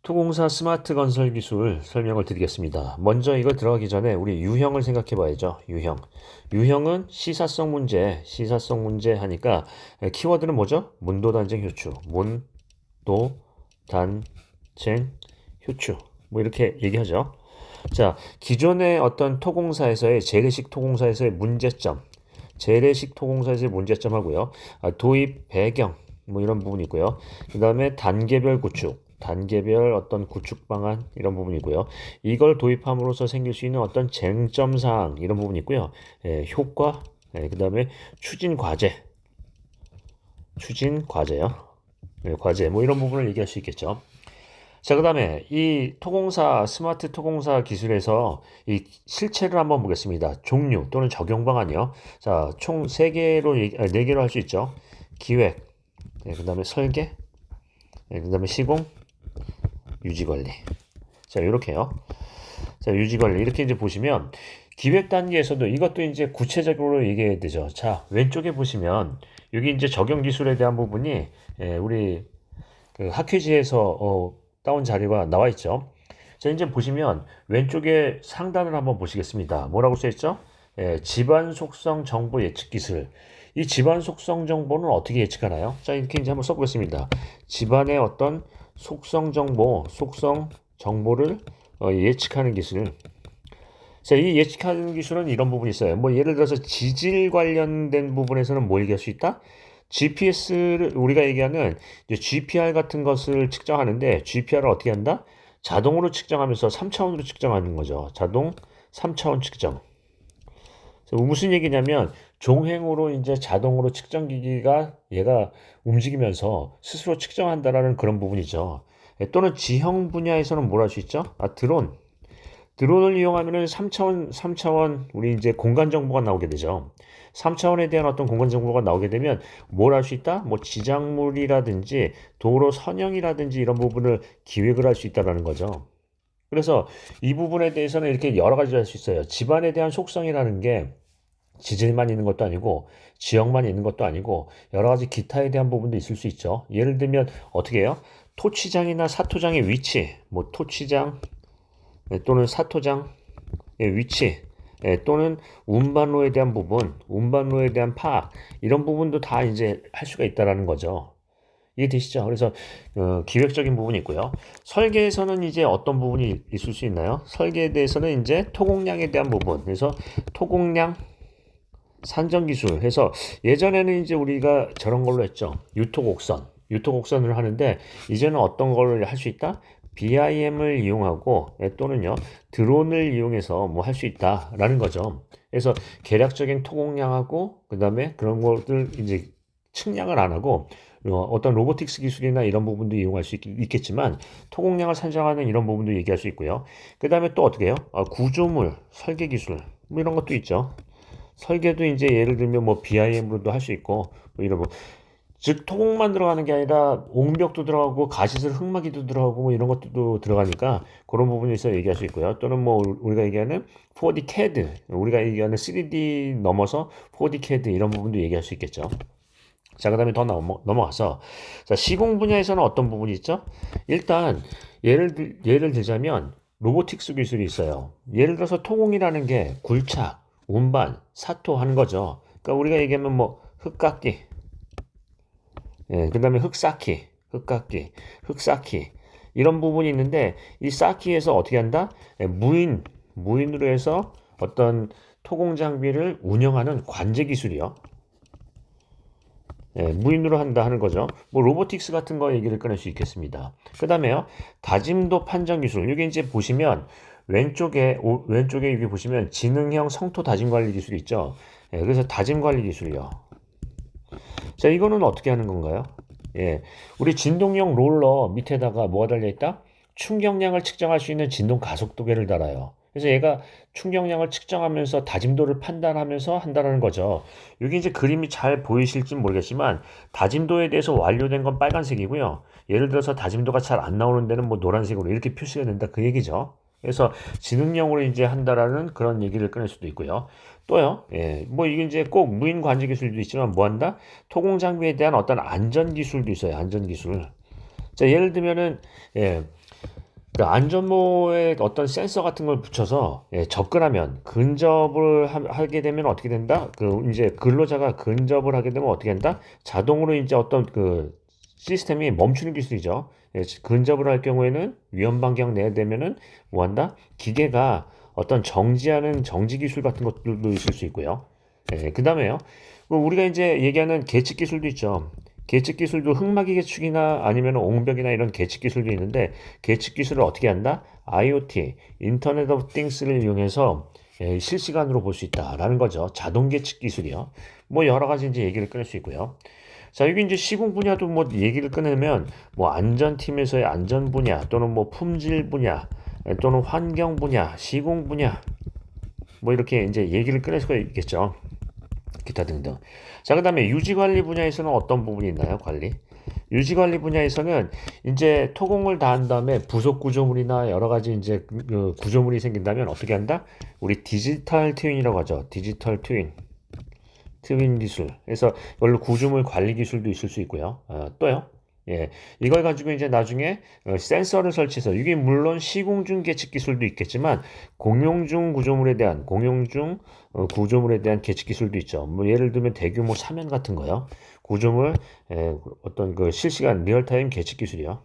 토공사 스마트 건설 기술 설명을 드리겠습니다. 먼저 이거 들어가기 전에 우리 유형을 생각해 봐야죠. 유형. 유형은 시사성 문제 하니까 키워드는 뭐죠? 문도, 단쟁, 효추. 문도, 단쟁, 효추. 뭐 이렇게 얘기하죠. 자, 기존의 어떤 토공사에서의 재래식 토공사에서의 문제점, 재래식 토공사에서의 문제점 하고요. 도입 배경, 뭐 이런 부분이 있고요. 그 다음에 단계별 구축, 단계별 어떤 구축 방안 이런 부분이고요. 이걸 도입함으로써 생길 수 있는 어떤 쟁점 사항 이런 부분이 있고요. 효과, 그 다음에 추진 과제요. 과제 뭐 이런 부분을 얘기할 수 있겠죠. 자, 그 다음에 이 토공사, 스마트 토공사 기술에서 이 실체를 한번 보겠습니다. 종류 또는 적용 방안이요. 자, 총 3개로, 4개로 할 수 있죠. 기획, 그 다음에 설계, 그 다음에 시공, 유지관리. 자, 이렇게요. 자, 유지관리. 이렇게 이제 보시면 기획 단계에서도 이것도 이제 구체적으로 얘기해야 되죠. 자, 왼쪽에 보시면 여기 이제 적용 기술에 대한 부분이 우리 그 학회지에서 따온 자료가 나와 있죠. 자, 이제 보시면 왼쪽에 상단을 한번 보시겠습니다. 뭐라고 써 있죠? 집안 속성 정보 예측 기술. 이 집안 속성 정보는 어떻게 예측하나요? 자, 이렇게 이제 한번 써보겠습니다. 집안의 어떤 속성 정보를 예측하는 기술. 자, 이 예측하는 기술은 이런 부분이 있어요. 뭐 예를 들어서 지질 관련된 부분에서는 뭐 얘기할 수 있다? GPS를 우리가 얘기하는 이제 GPR 같은 것을 측정하는데 GPR을 어떻게 한다? 자동으로 측정하면서 3차원으로 측정하는 거죠. 자동 3차원 측정. 무슨 얘기냐면 종횡으로 이제 자동으로 측정기기가 얘가 움직이면서 스스로 측정한다라는 그런 부분이죠. 또는 지형 분야에서는 뭘 할 수 있죠? 드론. 드론을 이용하면은 3차원 우리 이제 공간 정보가 나오게 되죠. 3차원에 대한 어떤 공간 정보가 나오게 되면 뭘 할 수 있다? 뭐 지작물이라든지 도로 선형이라든지 이런 부분을 기획을 할 수 있다라는 거죠. 그래서 이 부분에 대해서는 이렇게 여러 가지로 할 수 있어요. 집안에 대한 속성이라는 게 지질만 있는 것도 아니고 지역만 있는 것도 아니고 여러 가지 기타에 대한 부분도 있을 수 있죠. 예를 들면 어떻게 해요? 토치장이나 사토장의 위치, 뭐 토치장 또는 사토장의 위치 또는 운반로에 대한 부분, 운반로에 대한 파악 이런 부분도 다 이제 할 수가 있다라는 거죠. 이해되시죠? 그래서 기획적인 부분이 있고요. 설계에서는 이제 어떤 부분이 있을 수 있나요? 설계에 대해서는 이제 토공량에 대한 부분. 그래서 토공량 산정 기술 해서 예전에는 이제 우리가 저런 걸로 했죠. 유토곡선을 하는데 이제는 어떤 걸 할 수 있다? BIM을 이용하고 또는요 드론을 이용해서 뭐 할 수 있다라는 거죠. 그래서 계략적인 토공량하고 그 다음에 그런 것들 이제 측량을 안 하고 어떤 로보틱스 기술이나 이런 부분도 이용할 수 있겠지만 토공량을 산정하는 이런 부분도 얘기할 수 있고요. 그 다음에 또 어떻게 해요? 구조물 설계 기술 뭐 이런 것도 있죠. 설계도 이제 예를 들면 뭐 BIM으로도 할 수 있고 뭐 이런 뭐 즉 토목만 들어가는 게 아니라 옹벽도 들어가고 가시술 흙막이도 들어가고 뭐 이런 것도 들어가니까 그런 부분에 있어 얘기할 수 있고요. 또는 뭐 우리가 얘기하는 4D CAD, 우리가 얘기하는 3D 넘어서 4D CAD 이런 부분도 얘기할 수 있겠죠. 자, 그다음에 더 넘어가서 자, 시공 분야에서는 어떤 부분이 있죠? 일단 예를 들자면 로보틱스 기술이 있어요. 예를 들어서 토공이라는 게 굴착, 운반, 사토 하는 거죠. 그러니까 우리가 얘기하면 뭐 흙깎기, 그다음에 흙쌓기 이런 부분이 있는데 이 쌓기에서 어떻게 한다? 무인으로 해서 어떤 토공 장비를 운영하는 관제 기술이요. 무인으로 한다 하는 거죠. 뭐 로보틱스 같은 거 얘기를 꺼낼 수 있겠습니다. 그 다음에요. 다짐도 판정 기술. 여기 이제 보시면 왼쪽에 여기 보시면 지능형 성토 다짐 관리 기술이 있죠. 그래서 다짐 관리 기술이요. 자, 이거는 어떻게 하는 건가요? 우리 진동용 롤러 밑에다가 뭐가 달려 있다? 충격량을 측정할 수 있는 진동 가속도계를 달아요. 그래서 얘가 충격량을 측정하면서 다짐도를 판단하면서 한다는 거죠. 여기 이제 그림이 잘 보이실지 모르겠지만 다짐도에 대해서 완료된 건 빨간색이고요. 예를 들어서 다짐도가 잘 안 나오는 데는 뭐 노란색으로 이렇게 표시가 된다 그 얘기죠. 그래서 지능형으로 이제 한다라는 그런 얘기를 꺼낼 수도 있고요. 또요, 뭐 이게 이제 꼭 무인 관제 기술도 있지만 뭐 한다? 토공 장비에 대한 어떤 안전 기술도 있어요. 안전 기술. 자, 예를 들면은 예, 그 안전모에 어떤 센서 같은 걸 붙여서 접근하면 근접을 하게 되면 어떻게 된다? 그 이제 근로자가 근접을 하게 되면 어떻게 된다? 자동으로 이제 어떤 그 시스템이 멈추는 기술이죠. 근접을 할 경우에는 위험 반경 내야 되면은 뭐 한다? 기계가 어떤 정지하는 정지 기술 같은 것들도 있을 수 있고요. 그다음에요. 우리가 이제 얘기하는 계측 기술도 있죠. 계측 기술도 흑마기 계측이나 아니면 옹벽이나 이런 계측 기술도 있는데 계측 기술을 어떻게 한다? IoT, 인터넷 오브 띵스를 이용해서 실시간으로 볼 수 있다라는 거죠. 자동 계측 기술이요. 뭐 여러 가지 이제 얘기를 끊을 수 있고요. 자, 여기 이제 시공 분야도 뭐 얘기를 꺼내면 뭐 안전팀에서의 안전 분야 또는 뭐 품질 분야 또는 환경 분야, 시공 분야 뭐 이렇게 이제 얘기를 꺼낼 수가 있겠죠. 기타 등등. 자, 그다음에 유지 관리 분야에서는 어떤 부분이 있나요? 관리. 유지 관리 분야에서는 이제 토공을 다 한 다음에 부속 구조물이나 여러 가지 이제 그 구조물이 생긴다면 어떻게 한다? 우리 디지털 트윈이라고 하죠. 디지털 트윈. 트윈 기술. 그래서 이걸로 구조물 관리 기술도 있을 수 있고요. 또요. 예, 이걸 가지고 이제 나중에 센서를 설치해서 이게 물론 시공 중 계측 기술도 있겠지만 공용 중 구조물에 대한 공용 중 구조물에 대한 계측 기술도 있죠. 뭐 예를 들면 대규모 사면 같은 거요. 구조물 어떤 그 실시간 리얼타임 계측 기술이요.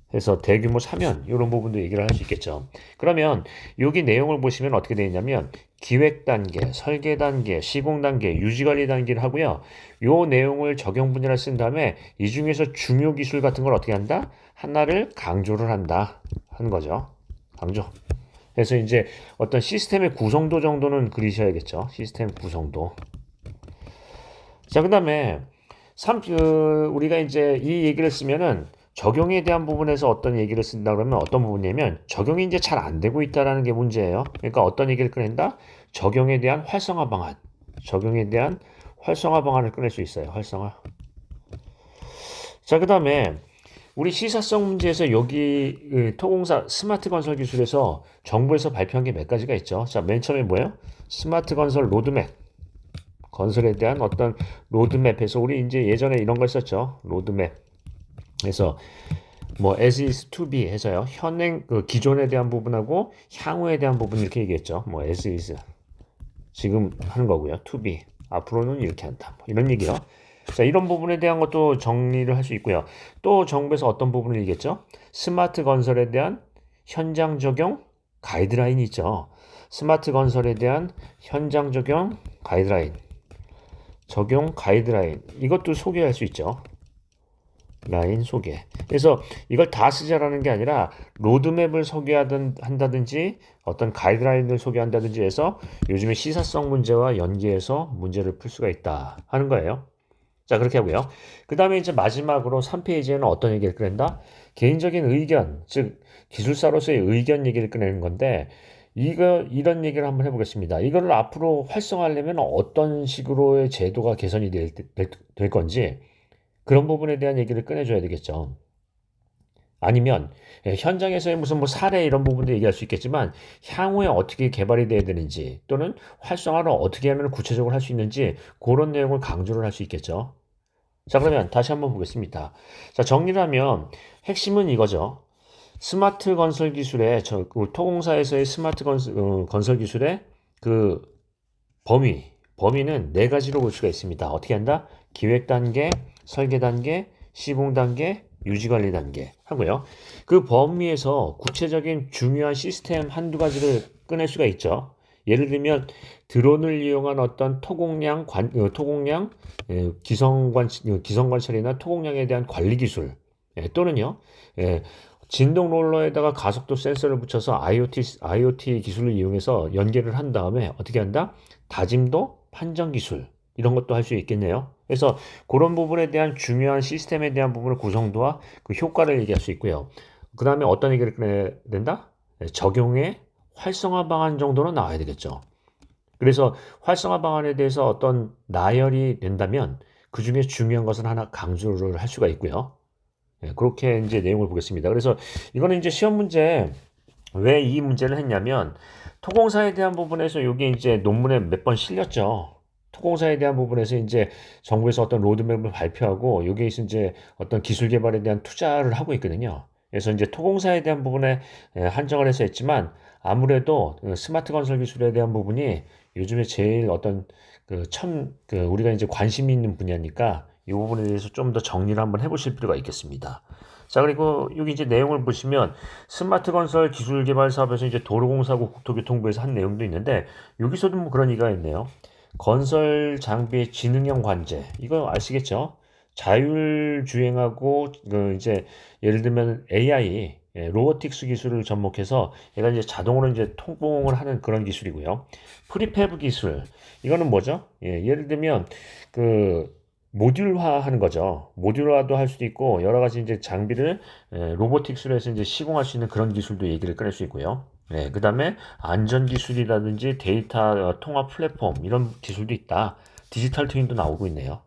그래서 대규모 사면 이런 부분도 얘기를 할 수 있겠죠. 그러면 여기 내용을 보시면 어떻게 되어 있냐면 기획 단계, 설계 단계, 시공 단계, 유지 관리 단계를 하고요. 요 내용을 적용 분야를 쓴 다음에 이 중에서 중요 기술 같은 걸 어떻게 한다? 하나를 강조를 한다 하는 거죠. 강조. 그래서 이제 어떤 시스템의 구성도 정도는 그리셔야겠죠. 시스템 구성도. 자, 그다음에 우리가 이제 이 얘기를 쓰면은 적용에 대한 부분에서 어떤 얘기를 쓴다 그러면 어떤 부분이냐면 적용이 이제 잘 안 되고 있다라는 게 문제예요. 그러니까 어떤 얘기를 꺼낸다? 적용에 대한 활성화 방안. 적용에 대한 활성화 방안을 꺼낼 수 있어요. 활성화. 자, 그다음에 우리 시사성 문제에서 여기 토공사 스마트 건설 기술에서 정부에서 발표한 게 몇 가지가 있죠. 자, 맨 처음에 뭐예요? 스마트 건설 로드맵. 건설에 대한 어떤 로드맵에서 우리 이제 예전에 이런 걸 썼죠. 로드맵. 그래서 뭐 as is to be 해서요. 현행 그 기존에 대한 부분하고 향후에 대한 부분 이렇게 얘기했죠. 뭐 as is 지금 하는 거고요. to be 앞으로는 이렇게 한다. 뭐 이런 얘기요. 자, 이런 부분에 대한 것도 정리를 할 수 있고요. 또 정부에서 어떤 부분을 얘기했죠? 스마트 건설에 대한 현장 적용 가이드라인이 있죠. 스마트 건설에 대한 현장 적용 가이드라인, 적용 가이드라인 이것도 소개할 수 있죠. 라인 소개. 그래서 이걸 다 쓰자라는 게 아니라 로드맵을 한다든지 어떤 가이드라인을 소개한다든지 해서 요즘에 시사성 문제와 연계해서 문제를 풀 수가 있다 하는 거예요. 자, 그렇게 하고요. 그 다음에 이제 마지막으로 3페이지에는 어떤 얘기를 꺼낸다? 개인적인 의견, 즉 기술사로서의 의견 얘기를 꺼내는 건데 이런 얘기를 한번 해보겠습니다. 이거를 앞으로 활성화하려면 어떤 식으로의 제도가 개선이 될 건지 그런 부분에 대한 얘기를 꺼내줘야 되겠죠. 아니면 현장에서의 무슨 뭐 사례 이런 부분도 얘기할 수 있겠지만 향후에 어떻게 개발이 돼야 되는지 또는 활성화를 어떻게 하면 구체적으로 할 수 있는지 그런 내용을 강조를 할 수 있겠죠. 자, 그러면 다시 한번 보겠습니다. 자, 정리를 하면 핵심은 이거죠. 스마트 건설 기술의 그 토공사에서의 스마트 건설 기술의 그 범위는 네 가지로 볼 수가 있습니다. 어떻게 한다? 기획 단계, 설계 단계, 시공 단계, 유지 관리 단계 하고요. 그 범위에서 구체적인 중요한 시스템 한두 가지를 꺼낼 수가 있죠. 예를 들면 드론을 이용한 어떤 토공량 기성 관찰이나 토공량에 대한 관리 기술 또는요. 진동 롤러에다가 가속도 센서를 붙여서 IoT 기술을 이용해서 연계를 한 다음에 어떻게 한다? 다짐도 판정 기술 이런 것도 할 수 있겠네요. 그래서 그런 부분에 대한 중요한 시스템에 대한 부분의 구성도와 그 효과를 얘기할 수 있고요. 그 다음에 어떤 얘기를 꺼내야 된다? 적용의 활성화 방안 정도는 나와야 되겠죠. 그래서 활성화 방안에 대해서 어떤 나열이 된다면 그 중에 중요한 것은 하나 강조를 할 수가 있고요. 그렇게 이제 내용을 보겠습니다. 그래서 이거는 이제 시험 문제 왜 이 문제를 했냐면 토공사에 대한 부분에서 이게 이제 논문에 몇 번 실렸죠. 토공사에 대한 부분에서 이제 정부에서 어떤 로드맵을 발표하고 여기에서 이제 어떤 기술 개발에 대한 투자를 하고 있거든요. 그래서 이제 토공사에 대한 부분에 한정을 해서 했지만 아무래도 스마트 건설 기술에 대한 부분이 요즘에 제일 어떤 우리가 이제 관심이 있는 분야니까 이 부분에 대해서 좀 더 정리를 한번 해보실 필요가 있겠습니다. 자, 그리고 여기 이제 내용을 보시면 스마트 건설 기술 개발 사업에서 이제 도로공사국 국토교통부에서 한 내용도 있는데 여기서도 뭐 그런 얘기가 있네요. 건설 장비의 지능형 관제. 이거 아시겠죠? 자율주행하고 이제 예를 들면 AI 로보틱스 기술을 접목해서 얘가 이제 자동으로 이제 통봉을 하는 그런 기술이고요. 프리팹 기술. 이거는 뭐죠? 예를 들면 그 모듈화 하는 거죠. 모듈화도 할 수도 있고 여러 가지 이제 장비를 로보틱스로 해서 이제 시공할 수 있는 그런 기술도 얘기를 꺼낼 수 있고요. 그다음에 안전 기술이라든지 데이터 통합 플랫폼 이런 기술도 있다. 디지털 트윈도 나오고 있네요.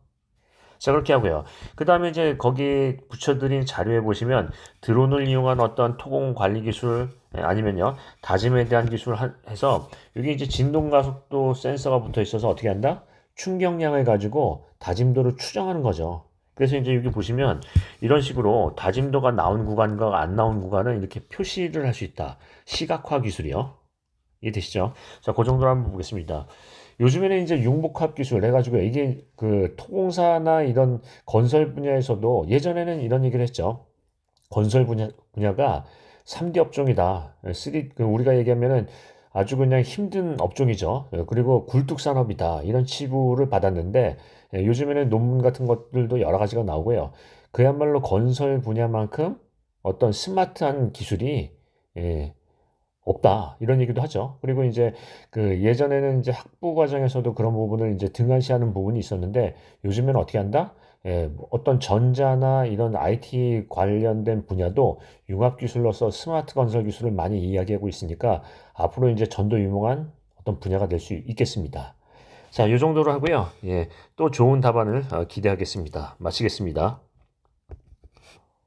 자, 그렇게 하고요. 그 다음에 이제 거기 붙여드린 자료에 보시면 드론을 이용한 어떤 토공 관리 기술 아니면요 다짐에 대한 기술 해서 여기 이제 진동 가속도 센서가 붙어 있어서 어떻게 한다? 충격량을 가지고 다짐도를 추정하는 거죠. 그래서 이제 여기 보시면 이런 식으로 다짐도가 나온 구간과 안 나온 구간을 이렇게 표시를 할 수 있다. 시각화 기술이요. 이해되시죠? 자, 그 정도로 한번 보겠습니다. 요즘에는 이제 융복합 기술 해가지고 이게 그 토공사나 이런 건설 분야에서도 예전에는 이런 얘기를 했죠. 건설 분야가 3D 업종이다. 우리가 얘기하면은 아주 그냥 힘든 업종이죠. 그리고 굴뚝 산업이다. 이런 치부를 받았는데 요즘에는 논문 같은 것들도 여러 가지가 나오고요. 그야말로 건설 분야만큼 어떤 스마트한 기술이 예, 없다 이런 얘기도 하죠. 그리고 이제 그 예전에는 이제 학부 과정에서도 그런 부분을 이제 등한시하는 부분이 있었는데 요즘에는 어떻게 한다? 뭐 어떤 전자나 이런 IT 관련된 분야도 융합 기술로서 스마트 건설 기술을 많이 이야기하고 있으니까 앞으로 이제 전도 유명한 어떤 분야가 될 수 있겠습니다. 자, 이 정도로 하고요. 또 좋은 답안을 기대하겠습니다. 마치겠습니다.